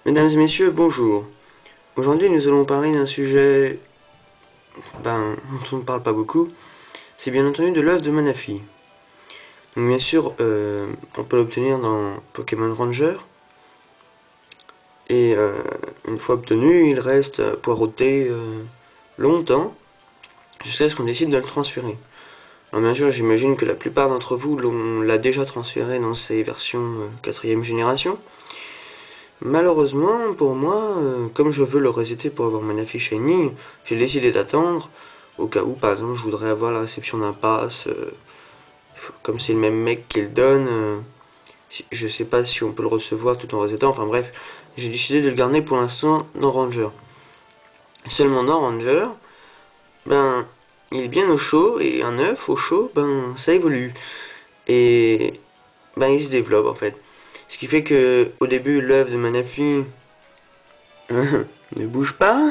Mesdames et messieurs, bonjour. Aujourd'hui, nous allons parler d'un sujet dont on ne parle pas beaucoup. C'est bien entendu de l'œuf de Manaphy. Donc, bien sûr, on peut l'obtenir dans Pokémon Ranger. Et une fois obtenu, il reste à poireauter longtemps jusqu'à ce qu'on décide de le transférer. Alors bien sûr, j'imagine que la plupart d'entre vous l'a déjà transféré dans ses versions 4ème génération. Malheureusement, pour moi, comme je veux le resetter pour avoir Manaphy Shiny, j'ai décidé d'attendre, au cas où, par exemple, je voudrais avoir la réception d'un pass, comme c'est le même mec qui le donne, je sais pas si on peut le recevoir tout en resettant, enfin bref, j'ai décidé de le garder pour l'instant dans Ranger. Seulement dans Ranger, ben, il est bien au chaud, et un œuf au chaud, ben, ça évolue. Et, ben, il se développe, en fait. Ce qui fait que, au début, l'œuf de Manaphy ne bouge pas.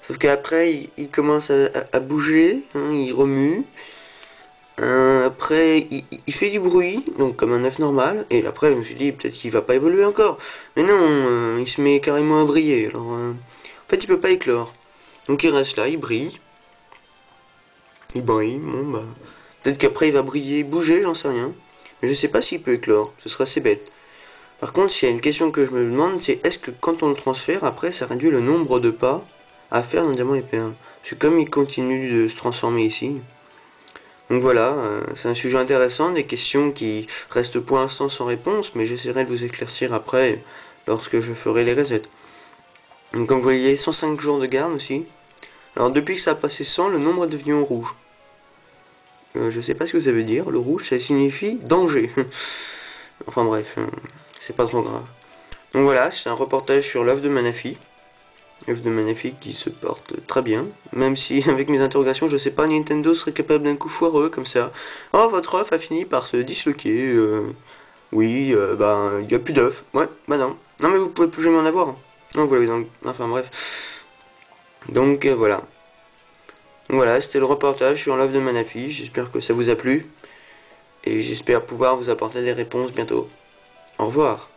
Sauf qu'après, il commence à bouger, hein, il remue. Après, il fait du bruit, donc comme un œuf normal. Et après, je me suis dit, peut-être qu'il va pas évoluer encore. Mais non, il se met carrément à briller. Alors, en fait, il peut pas éclore. Donc il reste là, il brille. Il brille, bon bah. Peut-être qu'après, il va briller, bouger, j'en sais rien. Mais je sais pas s'il peut éclore, ce serait assez bête. Par contre, s'il y a une question que je me demande, c'est est-ce que quand on le transfère, après, ça réduit le nombre de pas à faire dans Diamant et Perle. Parce que comme il continue de se transformer ici. Donc voilà, c'est un sujet intéressant, des questions qui restent pour l'instant sans réponse, mais j'essaierai de vous éclaircir après, lorsque je ferai les resets. Donc comme vous voyez, 105 jours de garde aussi. Alors depuis que ça a passé 100, le nombre est devenu en rouge. Je sais pas ce que ça veut dire, le rouge ça signifie danger. Enfin bref, c'est pas trop grave. Donc voilà, c'est un reportage sur l'œuf de Manaphy. L'œuf de Manaphy qui se porte très bien, même si avec mes interrogations, je sais pas, Nintendo serait capable d'un coup foireux comme ça. Oh, votre œuf a fini par se disloquer. Oui, il y a plus d'œuf. Ouais, bah non. Non mais vous pouvez plus jamais en avoir. Non, vous l'avez dans le... Enfin bref. Donc voilà. Donc voilà, c'était le reportage sur l'œuf de Manaphy. J'espère que ça vous a plu. Et j'espère pouvoir vous apporter des réponses bientôt. Au revoir.